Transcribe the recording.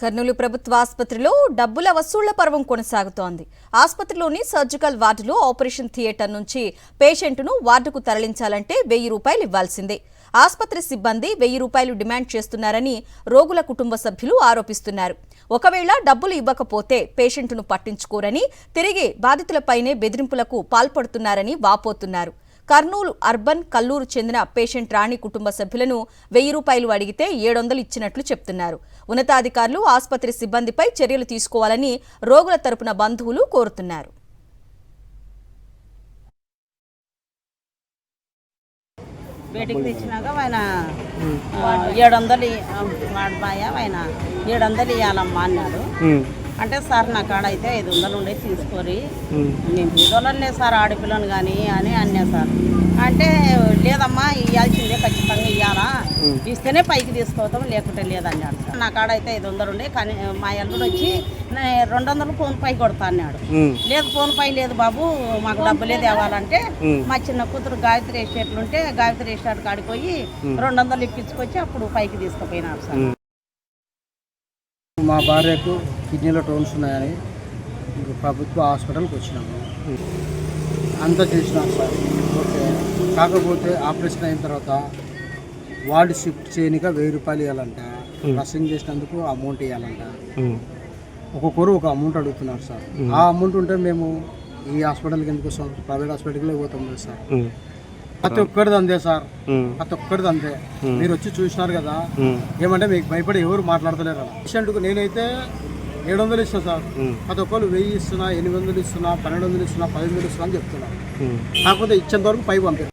కర్నూలు ప్రభుత్వ ఆసుపత్రిలో డబ్బుల వసూళ్ల పర్వం కొనసాగుతోంది. ఆసుపత్రిలోని సర్జికల్ వార్డులో ఆపరేషన్ థియేటర్ నుంచి పేషెంట్ను వార్డుకు తరలించాలంటే 1000 రూపాయలు ఇవ్వాల్సిందే. ఆసుపత్రి సిబ్బంది 1000 రూపాయలు డిమాండ్ చేస్తున్నారని రోగుల కుటుంబ సభ్యులు ఆరోపిస్తున్నారు. ఒకవేళ డబ్బులు ఇవ్వకపోతే పేషెంట్ను పట్టించుకోరని, తిరిగి బాధితులపైనే బెదిరింపులకు పాల్పడుతున్నారని వాపోతున్నారు. కర్నూలు అర్బన్ కల్లూరు చెందిన పేషెంట్ రాణి కుటుంబ సభ్యులను 1000 రూపాయలు అడిగితే 700 ఇచ్చినట్లు చెప్తున్నారు. ఉన్నతాధికారులు ఆసుపత్రి సిబ్బందిపై చర్యలు తీసుకోవాలని రోగుల తరపున బంధువులు కోరుతున్నారు. బయటికి తెచ్చినాక ఆయన 700 ఆయన 700 ఇవ్వాలమ్మా అన్నాడు. అంటే సార్ నా కాడ అయితే 500 ఉండే తీసుకోరి, నేను తీసుకోవాలనే సార్ ఆడపిల్లను కానీ అని అన్నా సార్. అంటే లేదమ్మా ఇవ్వాల్సిందే, ఖచ్చితంగా ఇవ్వాలా, ఇస్తేనే పైకి తీసుకోవతాం లేకుంటే లేదన్నాడు సార్. నా కాడ అయితే 500 ఉండే, కానీ మా ఎల్లుడు వచ్చి 200 ఫోన్ పై కొడతా అన్నాడు. లేదు ఫోన్ పై లేదు బాబు, మాకు డబ్బులే తేవాలంటే మా చిన్న కూతురు గాయత్రి ఎస్టేట్లు ఉంటే గాయత్రి ఎస్టేట్ కాడికి పోయి 200 ఇప్పించుకొచ్చి అప్పుడు పైకి తీసుకుపోయినాడు సార్. మా భార్యకు కిడ్నీలో స్టోన్స్ ఉన్నాయని ప్రభుత్వ హాస్పిటల్కి వచ్చినాము. అంతా చేసినాం సార్. ఓకే, కాకపోతే ఆపరేషన్ అయిన తర్వాత వార్డు షిఫ్ట్ చేయనిక 1000 రూపాయలు ఇవ్వాలంట. డ్రెస్సింగ్ చేసినందుకు అమౌంట్ ఇవ్వాలంట. ఒక్కొక్కరు ఒక అమౌంట్ అడుగుతున్నారు సార్. ఆ అమౌంట్ ఉంటే మేము ఈ హాస్పిటల్కి ఎందుకు వస్తాం, ప్రైవేట్ హాస్పిటల్కి పోతాం కదా సార్. ప్రతి ఒక్కరిది అంతే సార్, ప్రతి ఒక్కరిది అంతే. మీరు వచ్చి చూసినారు కదా, ఏమంటే మీకు భయపడి ఎవరు మాట్లాడతలేరు. పేషెంట్కు నేనైతే 700 ఇస్తున్నా సార్, ప్రతి ఒక్కరు 1000 ఇస్తున్నా, 800 ఇస్తున్నా, 1200 ఇస్తున్నా, 1000 ఇస్తున్నా అని చెప్తున్నా. కాకపోతే ఇచ్చేంత వరకు పై పంపారు.